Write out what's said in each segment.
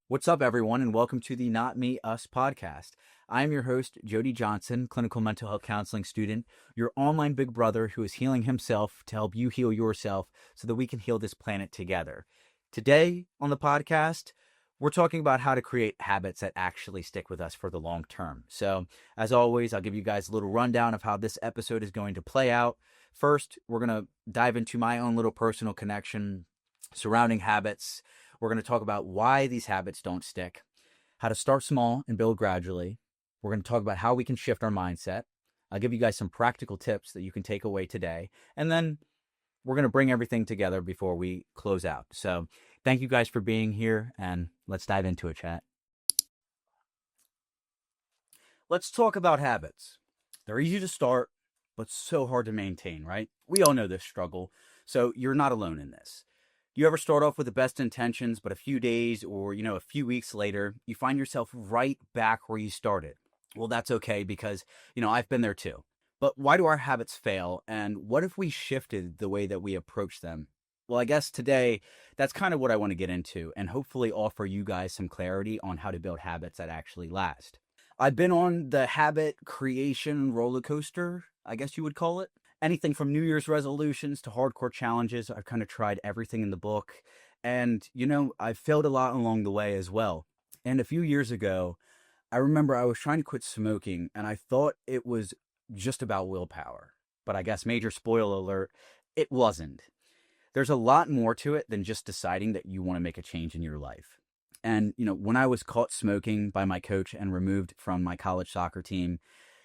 What's up, everyone, and welcome to the Not Me, Us podcast. I am your host, Jody Johnson, clinical mental health counseling student, your online big brother who is healing himself to help you heal yourself so that we can heal this planet together. Today on the podcast, we're talking about how to create habits that actually stick with us for the long term. So, as always, I'll give you guys a little rundown of how this episode is going to play out. First, we're going to dive into my own little personal connection surrounding habits. We're going to talk about why these habits don't stick, how to start small and build gradually. We're going to talk about how we can shift our mindset. I'll give you guys some practical tips that you can take away today. And then we're going to bring everything together before we close out. So thank you guys for being here, and let's dive into it, chat. Let's talk about habits. They're easy to start, but so hard to maintain, right? We all know this struggle, so you're not alone in this. You ever start off with the best intentions, but a few days or, a few weeks later, you find yourself right back where you started? Well, that's okay because, I've been there too. But why do our habits fail? And what if we shifted the way that we approach them? Well, I guess today, that's kind of what I want to get into and hopefully offer you guys some clarity on how to build habits that actually last. I've been on the habit creation roller coaster, I guess you would call it. Anything from New Year's resolutions to hardcore challenges. I've kind of tried everything in the book. And, I've failed a lot along the way as well. And a few years ago, I remember I was trying to quit smoking and I thought it was just about willpower. But I guess major spoiler alert, it wasn't. There's a lot more to it than just deciding that you want to make a change in your life. And, when I was caught smoking by my coach and removed from my college soccer team,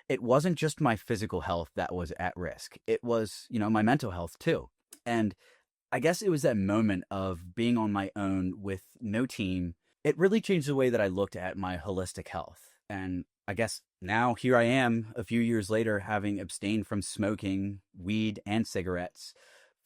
it wasn't just my physical health that was at risk. It was, my mental health too. And I guess it was that moment of being on my own with no team. It really changed the way that I looked at my holistic health. And I guess now here I am a few years later, having abstained from smoking, weed, and cigarettes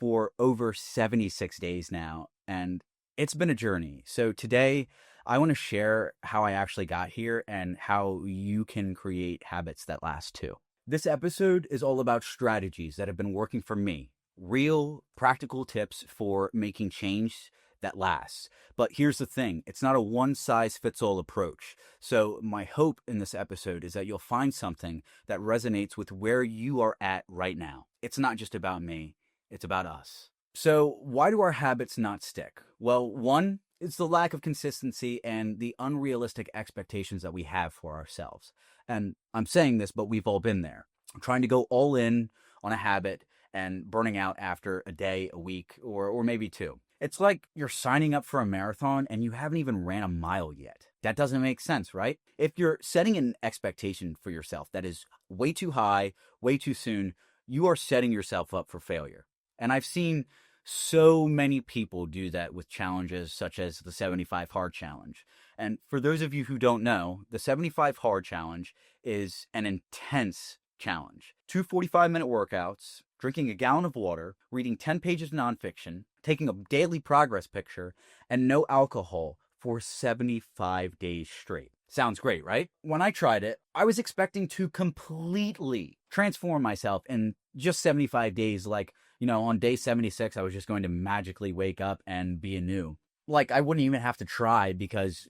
for over 76 days now. And it's been a journey. So today, I want to share how I actually got here and how you can create habits that last too. This episode is all about strategies that have been working for me, real practical tips for making change that lasts. But here's the thing, it's not a one-size-fits-all approach. So my hope in this episode is that you'll find something that resonates with where you are at right now. It's not just about me, it's about us. So why do our habits not stick? Well, one, it's the lack of consistency and the unrealistic expectations that we have for ourselves. And I'm saying this, but we've all been there. Trying to go all in on a habit and burning out after a day, a week, or maybe two. It's like you're signing up for a marathon and you haven't even ran a mile yet. That doesn't make sense, right? If you're setting an expectation for yourself that is way too high, way too soon, you are setting yourself up for failure. And I've seen so many people do that with challenges such as the 75 Hard Challenge. And for those of you who don't know, the 75 Hard Challenge is an intense challenge. 2 45-minute workouts, drinking a gallon of water, reading 10 pages of nonfiction, taking a daily progress picture, and no alcohol for 75 days straight. Sounds great, right? When I tried it, I was expecting to completely transform myself in just 75 days. Like, on day 76, I was just going to magically wake up and be anew. Like, I wouldn't even have to try because,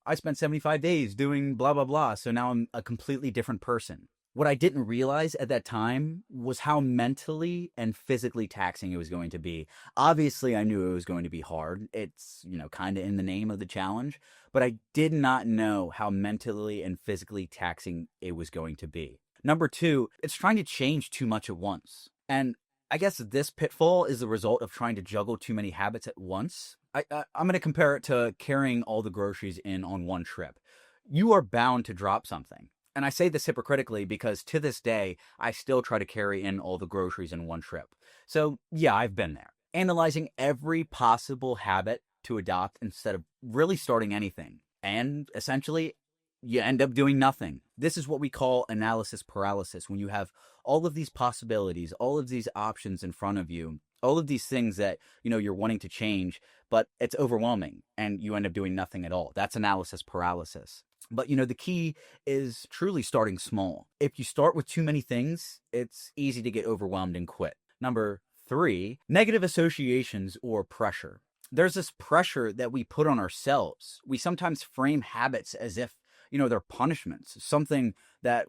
I spent 75 days doing blah, blah, blah. So now I'm a completely different person. What I didn't realize at that time was how mentally and physically taxing it was going to be. Obviously, I knew it was going to be hard. It's, kind of in the name of the challenge. But I did not know how mentally and physically taxing it was going to be. Number two, it's trying to change too much at once. And I guess this pitfall is the result of trying to juggle too many habits at once. I'm going to compare it to carrying all the groceries in on one trip. You are bound to drop something. And I say this hypocritically because to this day, I still try to carry in all the groceries in one trip. So yeah, I've been there. Analyzing every possible habit to adopt instead of really starting anything. And essentially, you end up doing nothing. This is what we call analysis paralysis. When you have all of these possibilities, all of these options in front of you, all of these things that, you're wanting to change, but it's overwhelming and you end up doing nothing at all. That's analysis paralysis. But, the key is truly starting small. If you start with too many things, it's easy to get overwhelmed and quit. Number 3, negative associations or pressure. there's this pressure that we put on ourselves. We sometimes frame habits as if, they're punishments, something that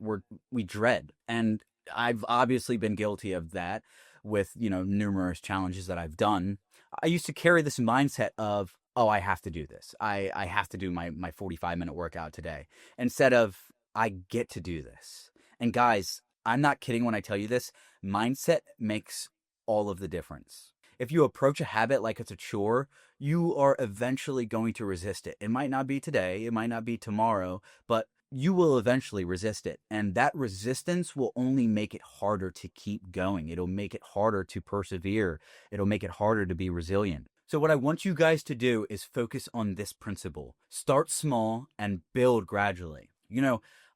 we dread. And I've obviously been guilty of that with, numerous challenges that I've done. I used to carry this mindset of, oh, I have to do this. I have to do my 45-minute workout today, instead of I get to do this. And guys, I'm not kidding when I tell you this. Mindset makes all of the difference. If you approach a habit like it's a chore, you are eventually going to resist it. It might not be today, it might not be tomorrow, but you will eventually resist it. And that resistance will only make it harder to keep going. It'll make it harder to persevere. It'll make it harder to be resilient. So what I want you guys to do is focus on this principle. Start small and build gradually.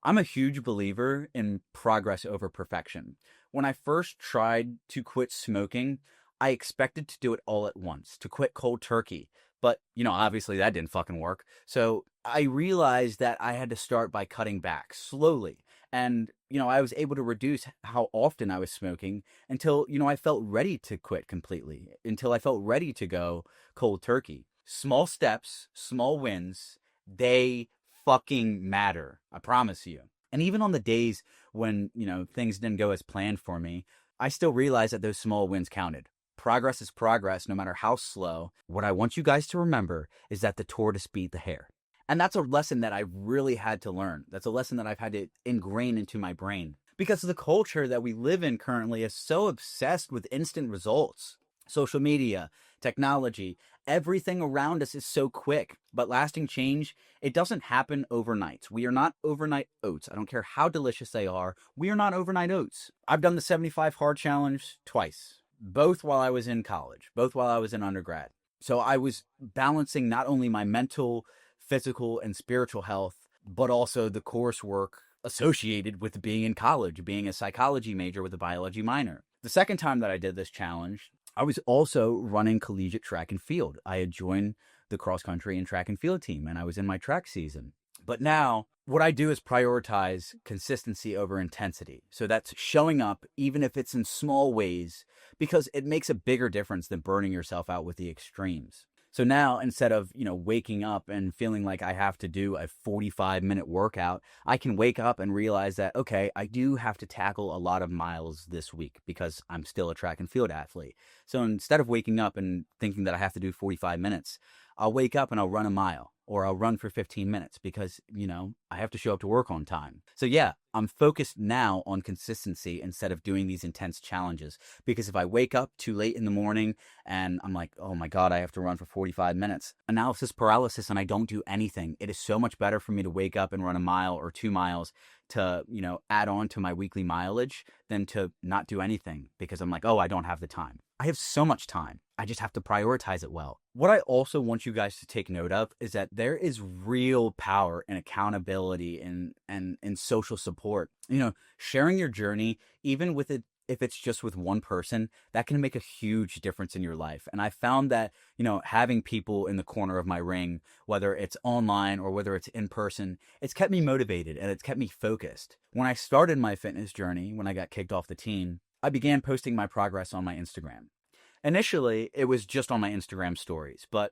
I'm a huge believer in progress over perfection. When I first tried to quit smoking, I expected to do it all at once, to quit cold turkey. But, obviously that didn't fucking work. So I realized that I had to start by cutting back slowly. And, I was able to reduce how often I was smoking until, I felt ready to quit completely, until I felt ready to go cold turkey. Small steps, small wins, they fucking matter. I promise you. And even on the days when, things didn't go as planned for me, I still realized that those small wins counted. Progress is progress, no matter how slow. What I want you guys to remember is that the tortoise beat the hare. And that's a lesson that I really had to learn. That's a lesson that I've had to ingrain into my brain. Because the culture that we live in currently is so obsessed with instant results. Social media, technology, everything around us is so quick. But lasting change, it doesn't happen overnight. We are not overnight oats. I don't care how delicious they are. We are not overnight oats. I've done the 75 hard challenge twice. Both while I was in college, both while I was in undergrad. So I was balancing not only my mental, physical, and spiritual health, but also the coursework associated with being in college, being a psychology major with a biology minor. The second time that I did this challenge, I was also running collegiate track and field. I had joined the cross country and track and field team, and I was in my track season. But now what I do is prioritize consistency over intensity. So that's showing up, even if it's in small ways, because it makes a bigger difference than burning yourself out with the extremes. So now, instead of, waking up and feeling like I have to do a 45-minute workout, I can wake up and realize that, okay, I do have to tackle a lot of miles this week because I'm still a track and field athlete. So instead of waking up and thinking that I have to do 45 minutes, I'll wake up and I'll run a mile, or I'll run for 15 minutes because, I have to show up to work on time. So yeah, I'm focused now on consistency instead of doing these intense challenges. Because if I wake up too late in the morning and I'm like, oh my God, I have to run for 45 minutes, analysis paralysis, and I don't do anything, it is so much better for me to wake up and run a mile or 2 miles to, add on to my weekly mileage than to not do anything because I'm like, oh, I don't have the time. I have so much time. I just have to prioritize it well. What I also want you guys to take note of is that there is real power in accountability and social support. Sharing your journey, even with it, if it's just with one person, that can make a huge difference in your life. And I found that, having people in the corner of my ring, whether it's online or whether it's in person, it's kept me motivated and it's kept me focused. When I started my fitness journey, when I got kicked off the team, I began posting my progress on my Instagram. Initially, it was just on my Instagram stories, but,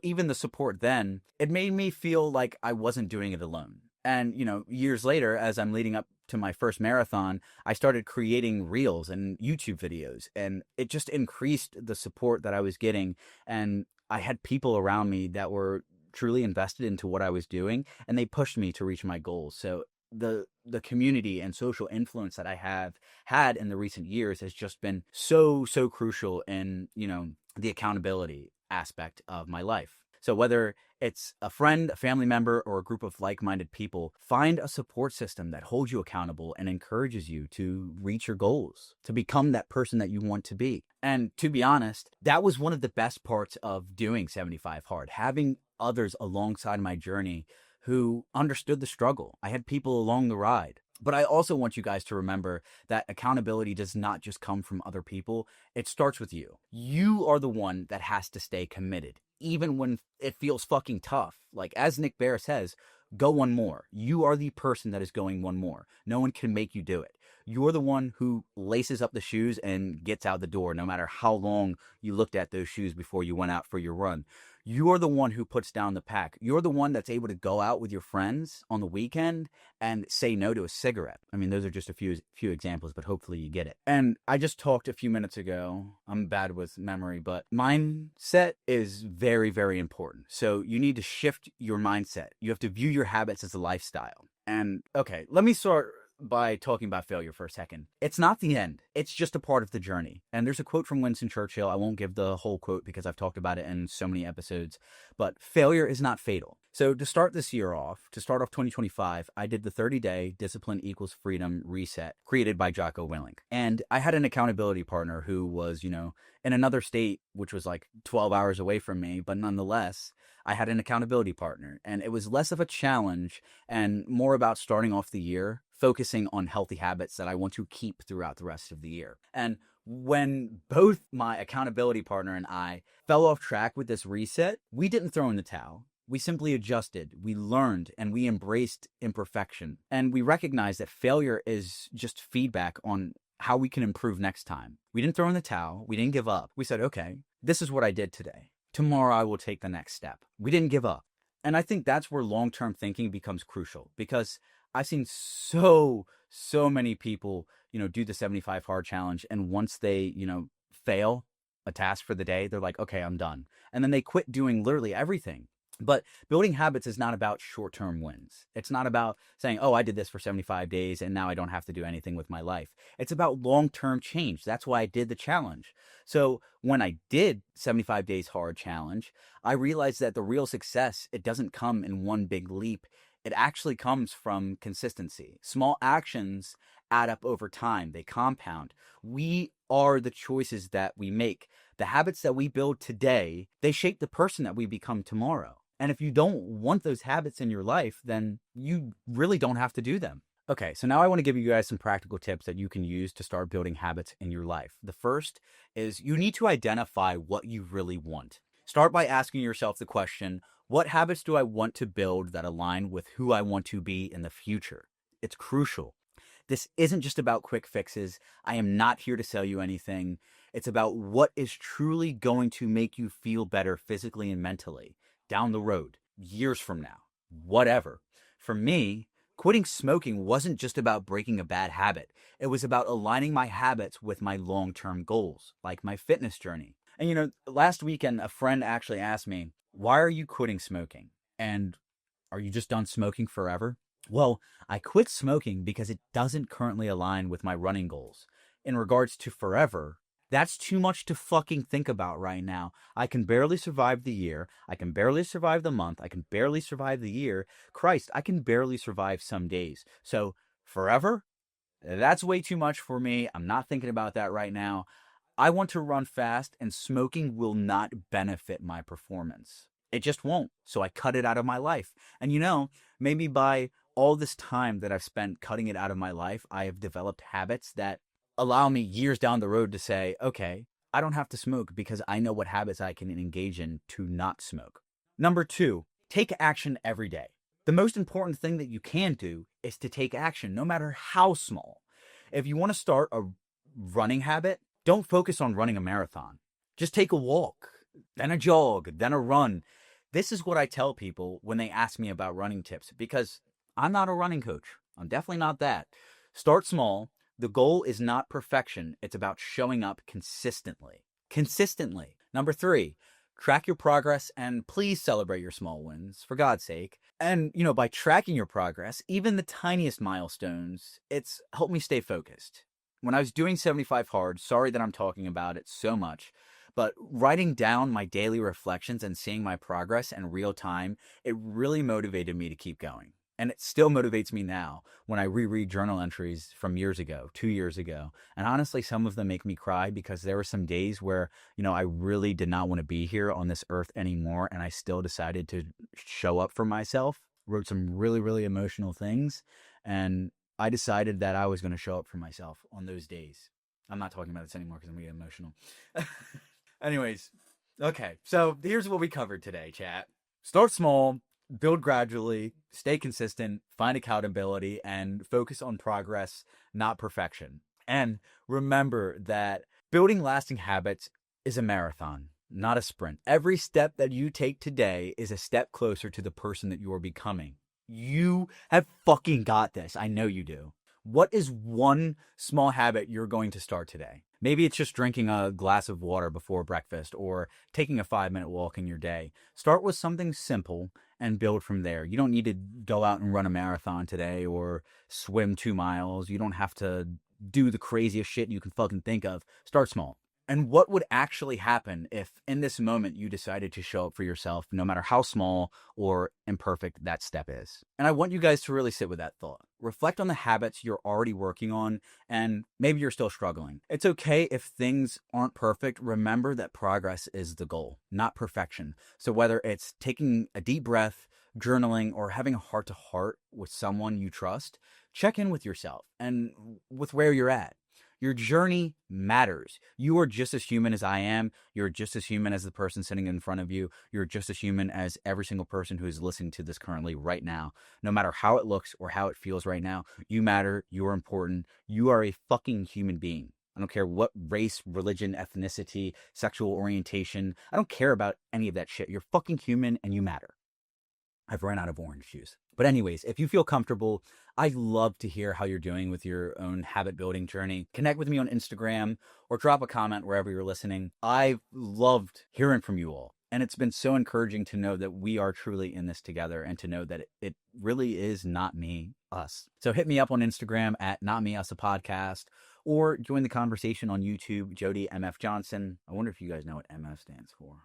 even the support then, it made me feel like I wasn't doing it alone. And, years later, as I'm leading up to my first marathon, I started creating reels and YouTube videos, and it just increased the support that I was getting. And I had people around me that were truly invested into what I was doing, and they pushed me to reach my goals. So the community and social influence that I have had in the recent years has just been so crucial in, the accountability aspect of my life. So whether it's a friend, a family member, or a group of like-minded people, find a support system that holds you accountable and encourages you to reach your goals, to become that person that you want to be. And to be honest, that was one of the best parts of doing 75 Hard, having others alongside my journey who understood the struggle. I had people along the ride. But I also want you guys to remember that accountability does not just come from other people. It starts with you. You are the one that has to stay committed, even when it feels fucking tough. Like, as Nick Bear says, go one more. You are the person that is going one more. No one can make you do it. You're the one who laces up the shoes and gets out the door, no matter how long you looked at those shoes before you went out for your run. You're the one who puts down the pack. You're the one that's able to go out with your friends on the weekend and say no to a cigarette. I mean, those are just a few examples, but hopefully you get it. And I just talked a few minutes ago. I'm bad with memory, but mindset is very, very important. So you need to shift your mindset. You have to view your habits as a lifestyle. And okay, let me start by talking about failure for a second. It's not the end. It's just a part of the journey. And there's a quote from Winston Churchill. I won't give the whole quote because I've talked about it in so many episodes, but failure is not fatal. So to start off 2025, I did the 30-day Discipline Equals Freedom reset created by Jocko Willink. And I had an accountability partner who was, in another state, which was like 12 hours away from me, but nonetheless, I had an accountability partner, and it was less of a challenge and more about starting off the year focusing on healthy habits that I want to keep throughout the rest of the year. And when both my accountability partner and I fell off track with this reset, we didn't throw in the towel. We simply adjusted, we learned, and we embraced imperfection. And we recognized that failure is just feedback on how we can improve next time. We didn't throw in the towel. We didn't give up. We said, okay, this is what I did today. Tomorrow I will take the next step. We didn't give up. And I think that's where long-term thinking becomes crucial, because I've seen so many people, do the 75 hard challenge. And once they, fail a task for the day, they're like, okay, I'm done. And then they quit doing literally everything. But building habits is not about short-term wins. It's not about saying, oh, I did this for 75 days and now I don't have to do anything with my life. It's about long-term change. That's why I did the challenge. So when I did 75 days hard challenge, I realized that the real success, it doesn't come in one big leap. It actually comes from consistency. Small actions add up over time. They compound. We are the choices that we make. The habits that we build today, they shape the person that we become tomorrow. And if you don't want those habits in your life, then you really don't have to do them. Okay, so now I want to give you guys some practical tips that you can use to start building habits in your life. The first is you need to identify what you really want. Start by asking yourself the question, what habits do I want to build that align with who I want to be in the future? It's crucial. This isn't just about quick fixes. I am not here to sell you anything. It's about what is truly going to make you feel better physically and mentally down the road, years from now, whatever. For me, quitting smoking wasn't just about breaking a bad habit. It was about aligning my habits with my long-term goals, like my fitness journey. And last weekend, a friend actually asked me, why are you quitting smoking? And are you just done smoking forever? Well, I quit smoking because it doesn't currently align with my running goals. In regards to forever, that's too much to fucking think about right now. I can barely survive the year. I can barely survive the month. I can barely survive the year. Christ, I can barely survive some days. So forever, that's way too much for me. I'm not thinking about that right now. I want to run fast, and smoking will not benefit my performance. It just won't. So I cut it out of my life. And maybe by all this time that I've spent cutting it out of my life, I have developed habits that allow me years down the road to say, okay, I don't have to smoke because I know what habits I can engage in to not smoke. Number 2, take action every day. The most important thing that you can do is to take action, no matter how small. If you want to start a running habit, don't focus on running a marathon. Just take a walk, then a jog, then a run. This is what I tell people when they ask me about running tips, because I'm not a running coach. I'm definitely not that. Start small. The goal is not perfection. It's about showing up consistently. Consistently. Number 3, track your progress and please celebrate your small wins, for God's sake. And, by tracking your progress, even the tiniest milestones, it's helped me stay focused. When I was doing 75 hard, sorry that I'm talking about it so much, but writing down my daily reflections and seeing my progress in real time, it really motivated me to keep going. And it still motivates me now when I reread journal entries from years ago, 2 years ago. And honestly, some of them make me cry because there were some days where, I really did not want to be here on this earth anymore. And I still decided to show up for myself, wrote some really, really emotional things. And I decided that I was going to show up for myself on those days. I'm not talking about this anymore because I'm getting emotional. Anyways, okay. So here's what we covered today, chat. Start small. Build gradually, stay consistent, find accountability, and focus on progress, not perfection. And remember that building lasting habits is a marathon, not a sprint. Every step that you take today is a step closer to the person that you are becoming. You have fucking got this. I know you do. What is one small habit you're going to start today? Maybe it's just drinking a glass of water before breakfast or taking a 5-minute walk in your day. Start with something simple and build from there. You don't need to go out and run a marathon today or swim 2 miles. You don't have to do the craziest shit you can fucking think of. Start small. And what would actually happen if in this moment you decided to show up for yourself, no matter how small or imperfect that step is? And I want you guys to really sit with that thought. Reflect on the habits you're already working on, and maybe you're still struggling. It's okay if things aren't perfect. Remember that progress is the goal, not perfection. So whether it's taking a deep breath, journaling, or having a heart-to-heart with someone you trust, check in with yourself and with where you're at. Your journey matters. You are just as human as I am. You're just as human as the person sitting in front of you. You're just as human as every single person who is listening to this currently right now. No matter how it looks or how it feels right now, you matter. You are important. You are a fucking human being. I don't care what race, religion, ethnicity, sexual orientation. I don't care about any of that shit. You're fucking human and you matter. I've run out of orange juice. But anyways, if you feel comfortable, I'd love to hear how you're doing with your own habit building journey. Connect with me on Instagram or drop a comment wherever you're listening. I've loved hearing from you all. And it's been so encouraging to know that we are truly in this together and to know that it really is not me, us. So hit me up on Instagram at Not Me, Us, a podcast, or join the conversation on YouTube, Jody MF Johnson. I wonder if you guys know what MF stands for.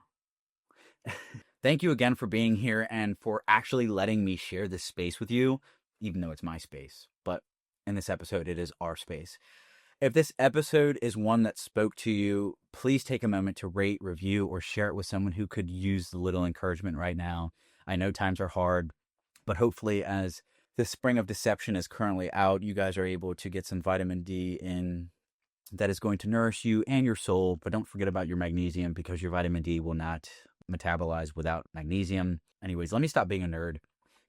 Thank you again for being here and for actually letting me share this space with you, even though it's my space. But in this episode, it is our space. If this episode is one that spoke to you, please take a moment to rate, review, or share it with someone who could use the little encouragement right now. I know times are hard, but hopefully as the spring of deception is currently out, you guys are able to get some vitamin D in that is going to nourish you and your soul. But don't forget about your magnesium, because your vitamin D will not metabolize without magnesium. Anyways, let me stop being a nerd.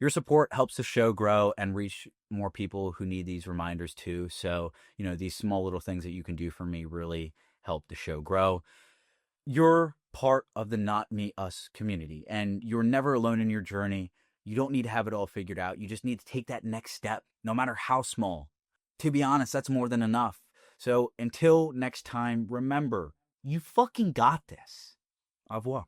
Your support helps the show grow and reach more people who need these reminders too. So, these small little things that you can do for me really help the show grow. You're part of the Not Me, Us community, and you're never alone in your journey. You don't need to have it all figured out. You just need to take that next step, no matter how small. To be honest, that's more than enough. So until next time, remember, you fucking got this. Au revoir.